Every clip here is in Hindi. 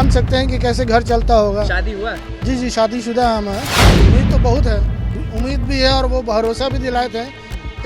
जान सकते हैं कि कैसे घर चलता होगा। शादी हुआ? जी जी शादीशुदा हम हैं। उम्मीद तो बहुत है, उम्मीद भी है और वो भरोसा भी दिलाए थे,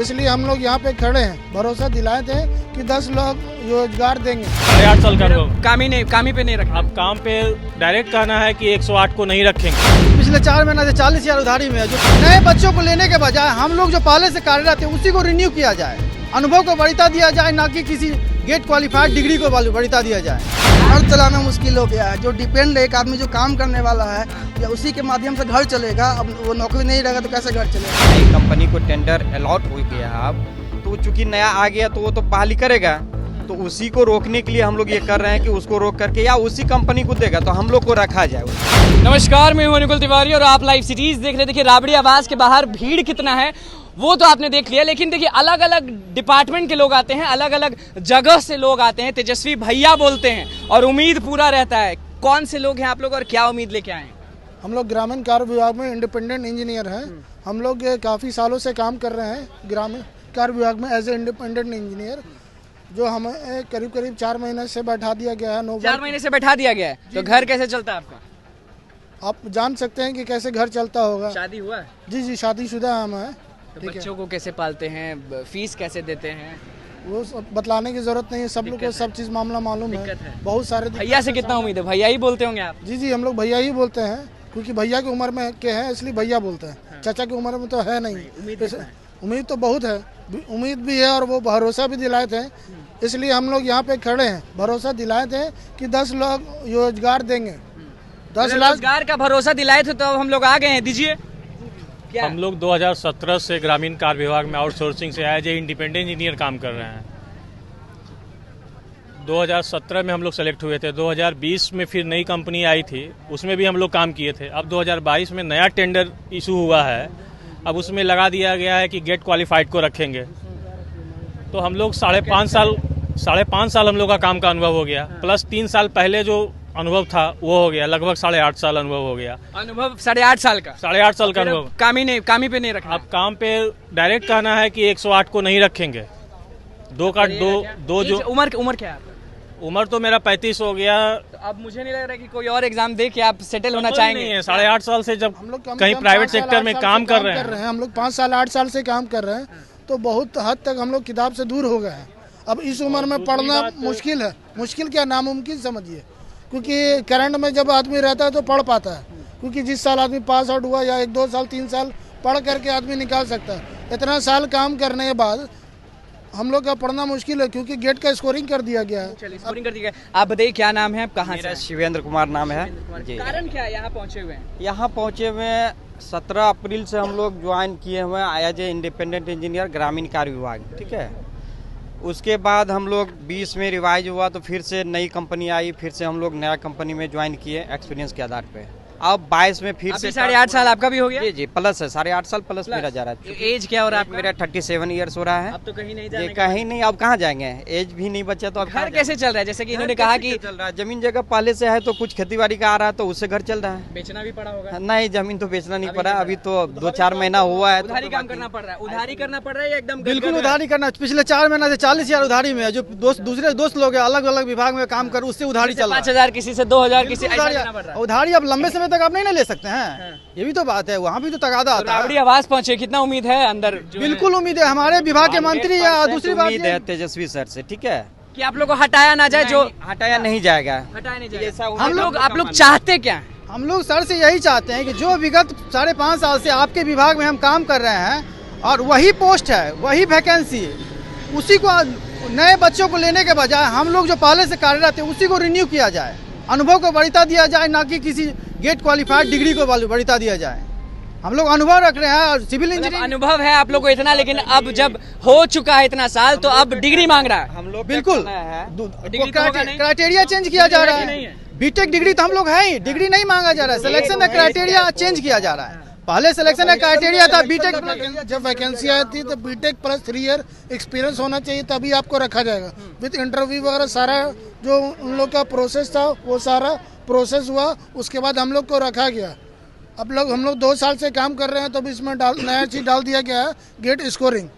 इसलिए हम लोग यहाँ पे खड़े हैं। भरोसा दिलाए थे कि 10 लोग रोजगार देंगे। 8 साल का अनुभव। काम ही पे नहीं रखा। अब काम पे डायरेक्ट कहना है कि 108 को नहीं रखेंगे। पिछले 4 महीने से 40,000 उधारी में है। जो नए बच्चों को लेने के बजाय हम लोग जो पहले से कार्यरत है उसी को रिन्यू किया जाए, अनुभव को बढ़ता दिया जाए, ना कि किसी गेट क्वालिफाइड डिग्री को बढ़ता दिया जाए। घर चलाना मुश्किल हो गया है। जो डिपेंड है, एक आदमी जो काम करने वाला है या उसी के माध्यम से घर चलेगा। अब वो नौकरी नहीं रहेगा तो कैसे घर चलेगा। नई कंपनी को टेंडर अलॉट हो गया है अब, तो चूंकि नया आ गया तो वो तो बहाली करेगा, तो उसी को रोकने के लिए हम लोग ये कर रहे हैं कि उसको रोक करके या उसी कंपनी को देगा तो हम लोग को रखा जाए। नमस्कार, मैं हूं अनुकुल तिवारी और आप लाइव सिटीज देख रहे। देखिए राबड़ी आवास के बाहर भीड़ कितना है वो तो आपने देख लिया, लेकिन देखिए अलग अलग डिपार्टमेंट के लोग आते हैं, अलग अलग जगह से लोग आते हैं। तेजस्वी भैया बोलते हैं और उम्मीद पूरा रहता है। कौन से लोग हैं आप लोग और क्या उम्मीद लेके आए हैं? हम लोग ग्रामीण कार्य विभाग में इंडिपेंडेंट इंजीनियर हैं। हम लोग काफ़ी सालों से काम कर रहे हैं ग्रामीण कार्य विभाग में एज ए इंडिपेंडेंट इंजीनियर, जो हमें करीब 4 महीने से बैठा दिया गया है। 4 महीने से बैठा दिया गया है, तो घर कैसे चलता है आपका? आप जान सकते हैं कि कैसे घर चलता होगा। शादी हुआ? जी जी शादीशुदा हम हैं। तो बच्चों को कैसे पालते हैं, फीस कैसे देते हैं? वो सब बतलाने की जरूरत नहीं है, सब लोग को सब चीज़ मामला मालूम है। बहुत सारे भैया से कितना उम्मीद है? भैया ही बोलते होंगे आप? जी जी हम लोग भैया ही बोलते हैं, क्योंकि भैया की उम्र में के हैं इसलिए भैया बोलते हैं। चाचा की उम्र में तो है नहीं। उम्मीद तो बहुत है, उम्मीद भी है और वो भरोसा भी दिलाए थे, इसलिए हम लोग यहाँ पे खड़े हैं। भरोसा दिलाए थे कि 10 लोग रोजगार देंगे। 10 लाख रोजगार का भरोसा दिलाए थे तो हम लोग आ गए हैं। दीजिए। हम लोग 2017 से ग्रामीण कार्य विभाग में आउटसोर्सिंग से एज ए इंडिपेंडेंट इंजीनियर काम कर रहे हैं। 2017 में हम लोग सेलेक्ट हुए थे। 2020 में फिर नई कंपनी आई थी, उसमें भी हम लोग काम किए थे। अब 2022 में नया टेंडर इशू हुआ है, अब उसमें लगा दिया गया है कि गेट क्वालिफाइड को रखेंगे। तो हम लोग 5.5 साल हम लोग का काम का अनुभव हो गया, प्लस 3 साल पहले जो अनुभव था वो हो गया, लगभग 8.5 साल अनुभव हो गया। अनुभव 8.5 साल का? 8.5 साल का अनुभव। काम ही पे नहीं रखा। अब काम पे डायरेक्ट कहना है कि 108 को नहीं रखेंगे। दो जो उम्र क्या है आपका? उम्र तो मेरा 35 हो गया। तो अब मुझे नहीं लग रहा कि कोई और एग्जाम दे के आप सेटल होना चाहेंगे। 8.5 साल से जब हम लोग कहीं प्राइवेट सेक्टर में काम कर रहे हैं। हम लोग 5 साल 8 साल से काम कर रहे हैं, तो बहुत हद तक हम लोग किताब से दूर हो गए हैं। अब इस उम्र में पढ़ना मुश्किल है। मुश्किल क्या, नामुमकिन समझिए, क्योंकि करंट में जब आदमी रहता है तो पढ़ पाता है। क्योंकि जिस साल आदमी पास आउट हुआ या 1-2 साल 3 साल पढ़ करके आदमी निकाल सकता है। इतना साल काम करने के बाद हम लोग का पढ़ना मुश्किल है, क्योंकि गेट का स्कोरिंग कर दिया गया है। स्कोरिंग कर दिया गया। आप बताइए क्या नाम है, आप कहाँ से? मेरा शिवेंद्र कुमार नाम है जी। कारण क्या है यहाँ पहुँचे हुए हैं? यहाँ पहुँचे हुए 17 अप्रैल से हम लोग ज्वाइन किए हुए हैं एज ए इंडिपेंडेंट इंजीनियर ग्रामीण कार्य विभाग, ठीक है। उसके बाद हम लोग 20 में रिवाइज हुआ तो फिर से नई कंपनी आई, फिर से हम लोग नया कंपनी में ज्वाइन किए एक्सपीरियंस के आधार पे। अब 22 में फिर से 8.5 साल आपका भी हो गया? जी जी प्लस है, 8.5 साल प्लस मेरा जा रहा है। एज क्या हो रहा है आपका? मेरा 37 ईयर्स हो रहा है। अब तो कहीं नहीं ये जाने कहीं नहीं, अब कहाँ जाएंगे, एज भी नहीं बचा तो अब घर कैसे चल रहा है? जैसे कि इन्होंने कहा कि चल रहा है, जमीन जगह पहले से है तो कुछ खेती बाड़ी का आ रहा है तो उससे घर चल रहा है। बेचना भी पड़ा होगा? नहीं, जमीन तो बेचना नहीं पड़ा, अभी तो 2-4 महीना हुआ है। उधारी काम करना पड़ रहा है? उधारी करना पड़ रहा है या एकदम बिल्कुल उधारी करना। पिछले 4 महीने से 40,000 उधारी में है। जो दूसरे दोस्त लोग अलग अलग विभाग में काम कर, उससे उधारी चल रहा है। 5,000 किसी से 2,000 किसी से। उधारी अब लंबे समय तक आप नहीं ना ले सकते हैं, ये भी तो बात है। वहाँ भी तो तकादा आता है। राबड़ी आवास पहुंचे, कितना उम्मीद है अंदर? बिल्कुल उम्मीद है, हमारे विभाग के मंत्री या दूसरी बात उम्मीद है तेजस्वी सर से, ठीक है, कि आप लोग को हटाया ना जाए। जो हटाया नहीं जाएगा, हटाया नहीं ऐसा जाएगा। आप लोग चाहते क्या हैं? हम लोग सर से यही चाहते हैं कि जो विगत 5.5 साल से आपके विभाग में हम काम कर रहे हैं और वही पोस्ट है, वही वैकेंसी, उसी को नए बच्चों को लेने के बजाय हम लोग जो पहले से कार्यरत है उसी को रिन्यू किया जाए, अनुभव को बढ़ता दिया जाए, ना कि किसी गेट क्वालिफाइड डिग्री को बढ़ता दिया जाए। हम लोग अनुभव रख रहे हैं और सिविल इंजीनियर अनुभव है आप लोग को इतना, लेकिन अब जब हो चुका है इतना साल तो अब डिग्री मांग रहा है। हम लोग बिल्कुल क्राइटेरिया चेंज किया जा रहा है। बीटेक डिग्री तो हम लोग है ही, डिग्री नहीं मांगा जा रहा है। सिलेक्शन का क्राइटेरिया चेंज किया जा रहा है। पहले सिलेक्शन का क्राइटेरिया था बीटेक। जब वैकेंसी आई थी तो बीटेक प्लस 3 ईयर एक्सपीरियंस होना चाहिए, तभी आपको रखा जाएगा। विद इंटरव्यू वगैरह सारा जो उन लोग का प्रोसेस था वो सारा प्रोसेस हुआ, उसके बाद हम लोग को रखा गया। अब हम लोग 2 साल से काम कर रहे हैं, तो अब इसमें नया चीज डाल दिया गया है, गेट स्कोरिंग।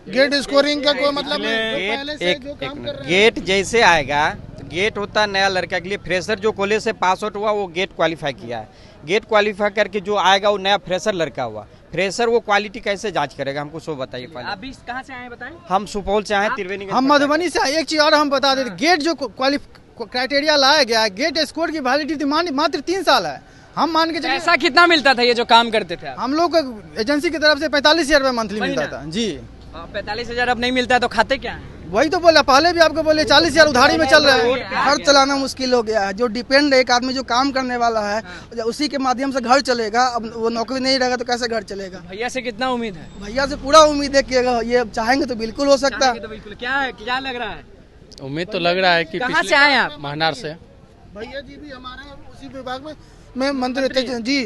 गेट स्कोरिंग का कोई मतलब नहीं, पहले से जो काम कर रहे हैं। गेट जैसे आएगा गेट होता है नया लड़का के लिए। फ्रेशर जो कॉलेज से पास आउट हुआ वो गेट क्वालिफाई किया है, गेट क्वालिफाई करके जो आएगा वो नया फ्रेशर लड़का हुआ। फ्रेशर वो क्वालिटी कैसे जांच करेगा, हमको सो बताइए पहले। आप भी कहाँ से आए हैं बताएं? हम सुपौल से आए, त्रिवेणी। हम मधुबनी से आए। एक चीज और हम बता देते, गेट जो क्राइटेरिया लाया गया है, गेट स्कोर की वैलिडिटी मात्र 3 साल है। हम मान के चलिए पैसा कितना मिलता था ये जो काम करते थे आप? हम लोग को एजेंसी की तरफ से 45,000 रुपये मंथली मिलता था जी। 45,000 अब नहीं मिलता है तो खाते क्या है? वही तो बोला, पहले भी आपको बोले 40,000 उधारी में चल रहा है। घर चलाना मुश्किल हो गया है। जो डिपेंड एक आदमी जो काम करने वाला है, उसी के माध्यम से घर चलेगा। अब वो नौकरी नहीं रहेगा तो कैसे घर चलेगा? भैया से कितना उम्मीद है? भैया से पूरा उम्मीद है कि अगर ये चाहेंगे तो बिल्कुल हो सकता है। तो बिल्कुल। क्या है, क्या लग रहा है? उम्मीद तो लग रहा है कि कहाँ से आए आप? महनार से। भैया जी भी हमारे उसी विभाग में मंत्री थे जी।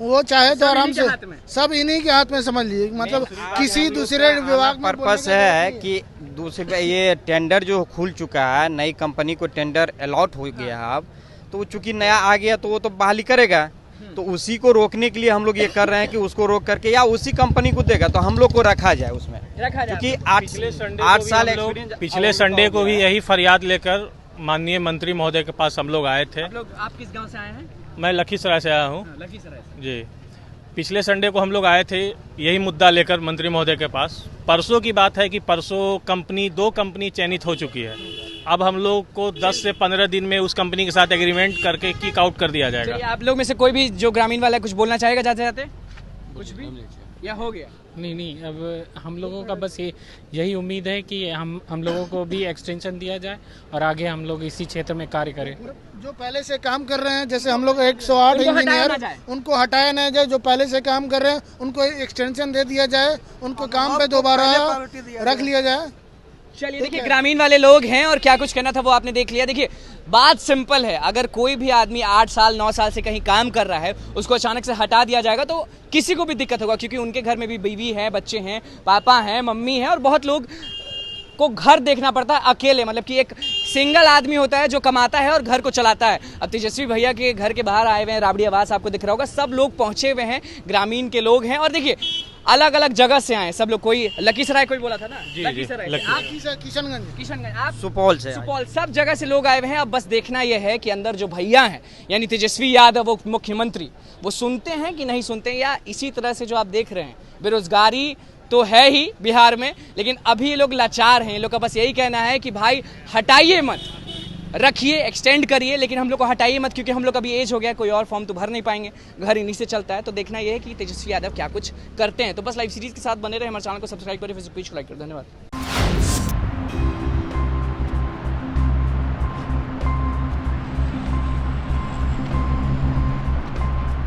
वो चाहे तो आराम से सब इन्हीं के हाथ में समझ लीजिए, मतलब किसी दूसरे विभाग में पर्पस है कि दूसरे ये टेंडर जो खुल चुका है, नई कंपनी को टेंडर अलॉट हो गया है अब, तो चूंकि नया आ गया तो वो तो बहाली करेगा। तो उसी को रोकने के लिए हम लोग ये कर रहे हैं कि उसको रोक करके या उसी कंपनी को देगा तो हम लोग को रखा जाए उसमें, क्योंकि 8 साल एक्सपीरियंस। पिछले संडे को भी यही फरियाद लेकर माननीय मंत्री महोदय के पास हम लोग आए थे। आप किस गांव से आए हैं? मैं लखीसराय से आया हूँ लखीसराय से। जी। पिछले संडे को हम लोग आए थे यही मुद्दा लेकर मंत्री महोदय के पास। परसों की बात है कि परसों दो कंपनी चयनित हो चुकी है। अब हम लोग को 10 से 15 दिन में उस कंपनी के साथ एग्रीमेंट करके किक आउट कर दिया जाएगा। आप लोग में से कोई भी जो ग्रामीण वाला है कुछ बोलना चाहेगा जाते जाते? कुछ भी या हो गया? नहीं, अब हम लोगों का बस यही उम्मीद है कि हम लोगों को भी एक्सटेंशन दिया जाए और आगे हम लोग इसी क्षेत्र में कार्य करें। जो पहले से काम कर रहे हैं, जैसे हम लोग 108 इंजीनियर, उनको हटाया ना जाए। जो पहले से काम कर रहे हैं उनको एक्सटेंशन दे दिया जाए, उनको काम पे दोबारा रख लिया जाए। चलिए देखिए, ग्रामीण वाले लोग हैं और क्या कुछ कहना था वो आपने देख लिया। देखिए बात सिंपल है, अगर कोई भी आदमी 8 साल 9 साल से कहीं काम कर रहा है, उसको अचानक से हटा दिया जाएगा तो किसी को भी दिक्कत होगा, क्योंकि उनके घर में भी बीवी है, बच्चे हैं, पापा हैं, मम्मी है, और बहुत लोग को घर देखना पड़ता है अकेले। मतलब कि एक सिंगल आदमी होता है जो कमाता है और घर को चलाता है। अब तेजस्वी भैया के घर के बाहर आए हुए हैं, राबड़ी आवास आपको दिख रहा होगा, सब लोग पहुंचे हुए हैं, ग्रामीण के लोग हैं। और देखिए अलग अलग जगह से आए सब लोग। कोई लखीसराय कोई बोला था ना? लखीसराय से। आप किशनगंज, आप सुपौल से। सुपौल, सब जगह से लोग आए हुए हैं। अब बस देखना यह है कि अंदर जो भैया हैं यानी तेजस्वी यादव, वो मुख्यमंत्री, वो सुनते हैं कि नहीं सुनते हैं, या इसी तरह से जो आप देख रहे हैं बेरोजगारी तो है ही बिहार में, लेकिन अभी ये लोग लाचार हैं। ये लोग का बस यही कहना है कि भाई हटाइए मत, रखिए, एक्सटेंड करिए, लेकिन हम लोग को हटाइए मत, क्योंकि हम लोग अभी एज हो गया, कोई और फॉर्म तो भर नहीं पाएंगे, घर इन्हीं से चलता है। तो देखना यह है कि तेजस्वी यादव क्या कुछ करते हैं। तो बस लाइव सीरीज के साथ बने रहे, हमारे चैनल को सब्सक्राइब करें, फेसबुक पेज को लाइक करें। धन्यवाद।